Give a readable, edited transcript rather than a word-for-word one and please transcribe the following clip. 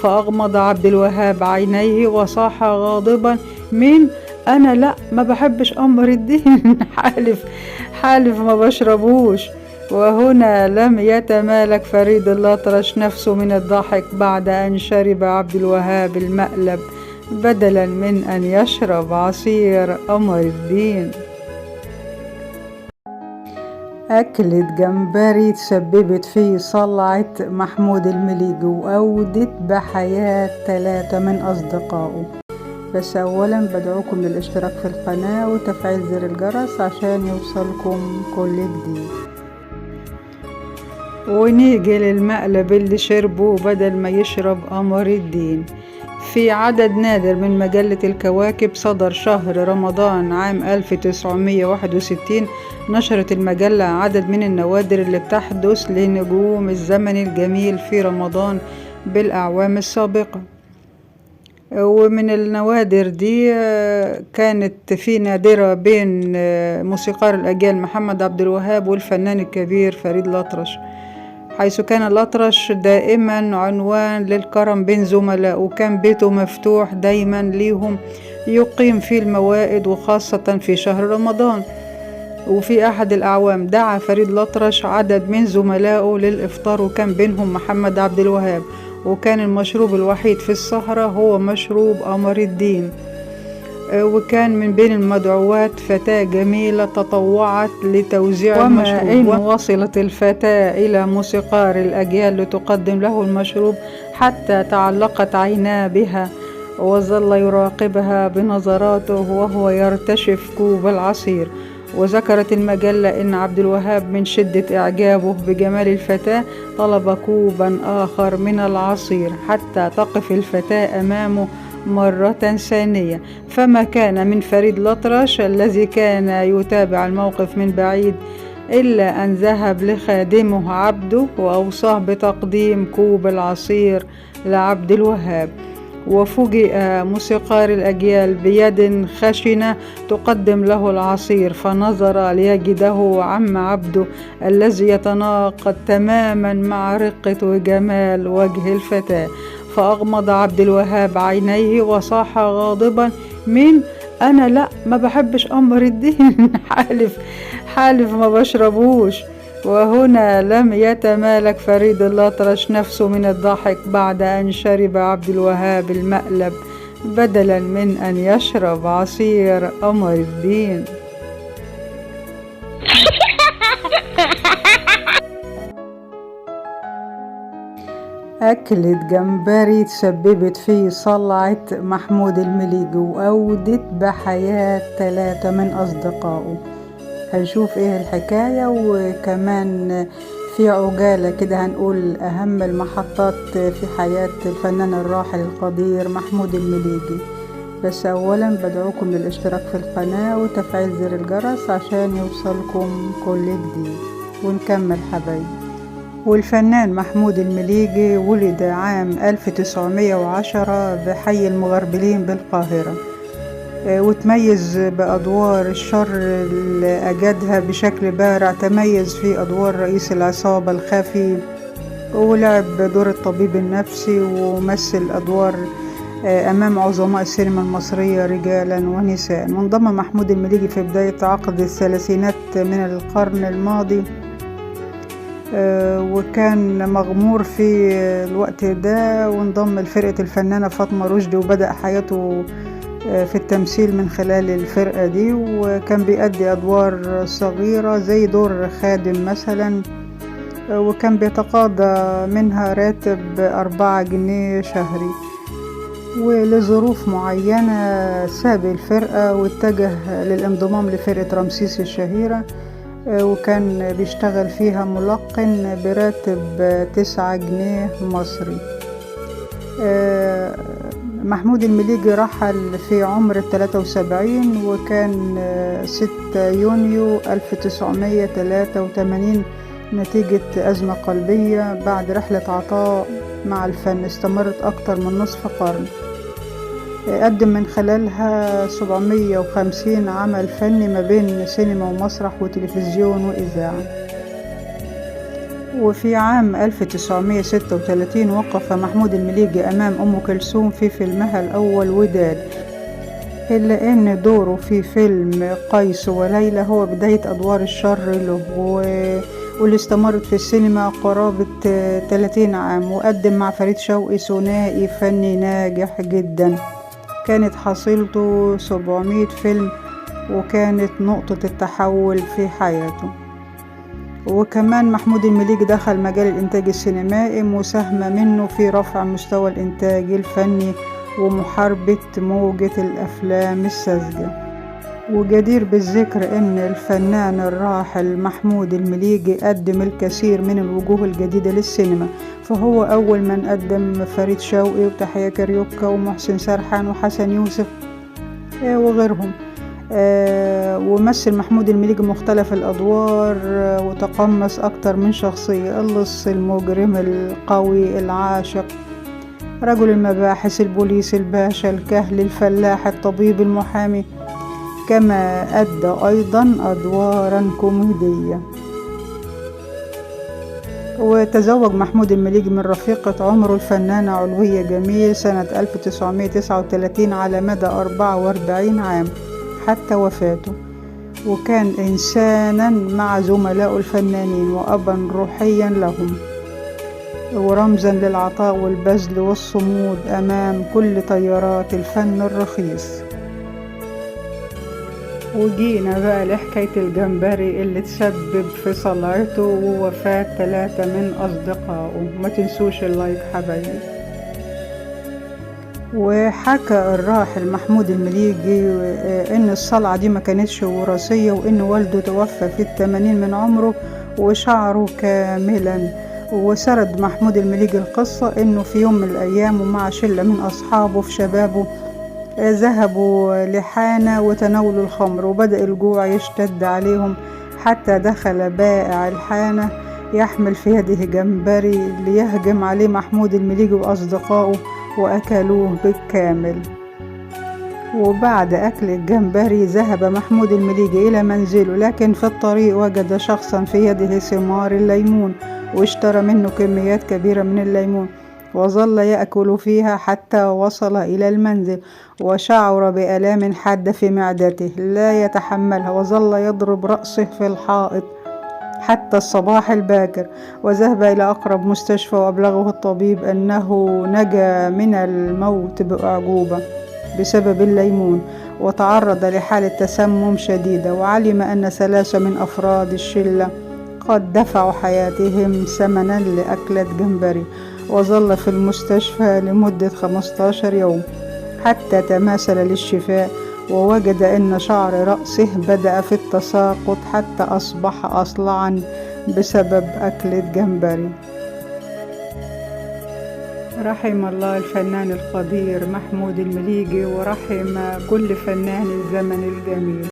فأغمض عبد الوهاب عينيه وصاح غاضبا: مين؟ أنا لا، ما بحبش قمر الدين. حالف ما بشربوش. وهنا لم يتمالك فريد الأطرش نفسه من الضحك بعد أن شرب عبد الوهاب المقلب بدلا من أن يشرب عصير قمر الدين. أكلة جمبري تسببت في صلعة محمود المليجي وأودت بحياة 3 من أصدقائه. بس أولا بدعوكم للاشتراك في القناة وتفعيل زر الجرس عشان يوصلكم كل جديد. ونيجي للمقلب اللي شربه بدل ما يشرب قمر الدين. في عدد نادر من مجلة الكواكب صدر شهر رمضان عام 1961 نشرت المجلة عدد من النوادر اللي بتحدث لنجوم الزمن الجميل في رمضان بالأعوام السابقة. ومن النوادر دي كانت في نادرة بين موسيقار الأجيال محمد عبد الوهاب والفنان الكبير فريد الأطرش، حيث كان الأطرش دائما عنوان للكرم بين زملائه، وكان بيته مفتوح دايما ليهم يقيم فيه الموائد وخاصة في شهر رمضان. وفي أحد الأعوام دعا فريد الأطرش عدد من زملائه للإفطار، وكان بينهم محمد عبد الوهاب، وكان المشروب الوحيد في السهرة هو مشروب قمر الدين. وكان من بين المدعوات فتاة جميلة تطوعت لتوزيع المشروب، إن وصلت الفتاة إلى موسيقار الأجيال لتقدم له المشروب حتى تعلقت عيناه بها، وظل يراقبها بنظراته وهو يرتشف كوب العصير. وذكرت المجلة إن عبد الوهاب من شدة إعجابه بجمال الفتاة طلب كوبا آخر من العصير حتى تقف الفتاة أمامه مرة ثانية. فما كان من فريد الأطرش الذي كان يتابع الموقف من بعيد إلا أن ذهب لخادمه عبده وأوصاه بتقديم كوب العصير لعبد الوهاب. وفوجئ موسيقار الأجيال بيد خشنة تقدم له العصير، فنظر ليجده عم عبده الذي يتناقض تماما مع رقة وجمال وجه الفتاة. فأغمض عبد الوهاب عينيه وصاح غاضبا: مين؟ أنا لا، ما بحبش قمر الدين. حالف ما بشربوش. وهنا لم يتمالك فريد الأطرش نفسه من الضحك بعد أن شرب عبد الوهاب المقلب بدلا من أن يشرب عصير قمر الدين. أكلة جمبري تسببت في صلعة محمود المليجي وأودت بحياة 3 من أصدقائه. هنشوف ايه الحكاية، وكمان في عجالة كده هنقول أهم المحطات في حياة الفنان الراحل القدير محمود المليجي. بس أولا بدعوكم للاشتراك في القناة وتفعيل زر الجرس عشان يوصلكم كل جديد. ونكمل حبايبي. والفنان محمود المليجي ولد عام 1910 بحي المغربلين بالقاهرة، وتميز بأدوار الشر اللي أجادها بشكل بارع. تميز في أدوار رئيس العصابة الخفي، ولعب دور الطبيب النفسي، ومثل أدوار أمام عظماء السينما المصرية رجالا ونساء. وانضم محمود المليجي في بداية عقد الثلاثينات من القرن الماضي، وكان مغمور في الوقت ده، وانضم لفرقة الفنانة فاطمة رشدي وبدأ حياته في التمثيل من خلال الفرقة دي. وكان بيأدي أدوار صغيرة زي دور خادم مثلا، وكان بيتقاضى منها راتب 4 جنيه شهري. ولظروف معينة ساب الفرقة واتجه للانضمام لفرقة رمسيس الشهيرة، وكان بيشتغل فيها ملقن براتب 9 جنيه مصري. محمود المليجي رحل في عمر 73، وكان 6 يونيو 1983 نتيجة أزمة قلبية بعد رحلة عطاء مع الفن استمرت أكتر من نصف قرن. قدم من خلالها 750 عمل فني ما بين سينما ومسرح وتلفزيون وإذاعة. وفي عام 1936 وقف محمود المليجي أمام أم كلثوم في فيلمها الأول وداد، إلا أن دوره في فيلم قيس وليلى هو بداية أدوار الشر له، واللي استمرت في السينما قرابة 30 عام، وقدم مع فريد شوقي ثنائي فني ناجح جدا. كانت حصيلته 700 فيلم، وكانت نقطة التحول في حياته. وكمان محمود المليجي دخل مجال الإنتاج السينمائي، مساهمة منه في رفع مستوى الإنتاج الفني ومحاربة موجة الأفلام الساذجة. وجدير بالذكر أن الفنان الراحل محمود المليجي قدم الكثير من الوجوه الجديدة للسينما، فهو أول من قدم فريد شوقي وتحية كاريوكا ومحسن سرحان وحسن يوسف وغيرهم. ومثل محمود المليجي مختلف الأدوار، وتقمص أكتر من شخصية: اللص، المجرم، القوي، العاشق، رجل المباحث، البوليس، الباشا، الكهل، الفلاح، الطبيب، المحامي، كما أدى أيضا أدوارا كوميدية. وتزوج محمود المليجي من رفيقة عمره الفنانة علوية جميل سنة 1939 على مدى 44 عام حتى وفاته، وكان إنسانا مع زملاء الفنانين وأبا روحيا لهم، ورمزا للعطاء والبذل والصمود أمام كل تيارات الفن الرخيص. وجينا بقى لحكاية الجمبري اللي تسبب في صلعته ووفاة 3 من أصدقائه. ما تنسوش اللايك حبايبي. وحكى الراحل محمود المليجي إن الصلعة دي ما كانتش وراثية، وإن والده توفى في 80 من عمره وشعره كاملا. وسرد محمود المليجي القصة إنه في يوم من الأيام ومع شلة من أصحابه في شبابه ذهبوا لحانة وتناولوا الخمر، وبدأ الجوع يشتد عليهم حتى دخل بائع الحانة يحمل في يده جمبري ليهجم عليه محمود المليجي وأصدقائه، وأكلوه بالكامل. وبعد أكل الجمبري ذهب محمود المليجي إلى منزله، لكن في الطريق وجد شخصا في يده ثمار الليمون، واشترى منه كميات كبيرة من الليمون، وظل يأكل فيها حتى وصل إلى المنزل، وشعر بآلام حادة في معدته لا يتحملها، وظل يضرب رأسه في الحائط حتى الصباح الباكر، وذهب إلى أقرب مستشفى وأبلغه الطبيب أنه نجا من الموت بأعجوبة بسبب الليمون، وتعرض لحالة تسمم شديدة. وعلم أن 3 من أفراد الشلة قد دفعوا حياتهم ثمنا لأكلة جمبري، وظل في المستشفى لمدة 15 يوم حتى تماثل للشفاء، ووجد أن شعر رأسه بدأ في التساقط حتى أصبح أصلعا بسبب أكلة جمبري. رحم الله الفنان القدير محمود المليجي، ورحم كل فنان الزمن الجميل.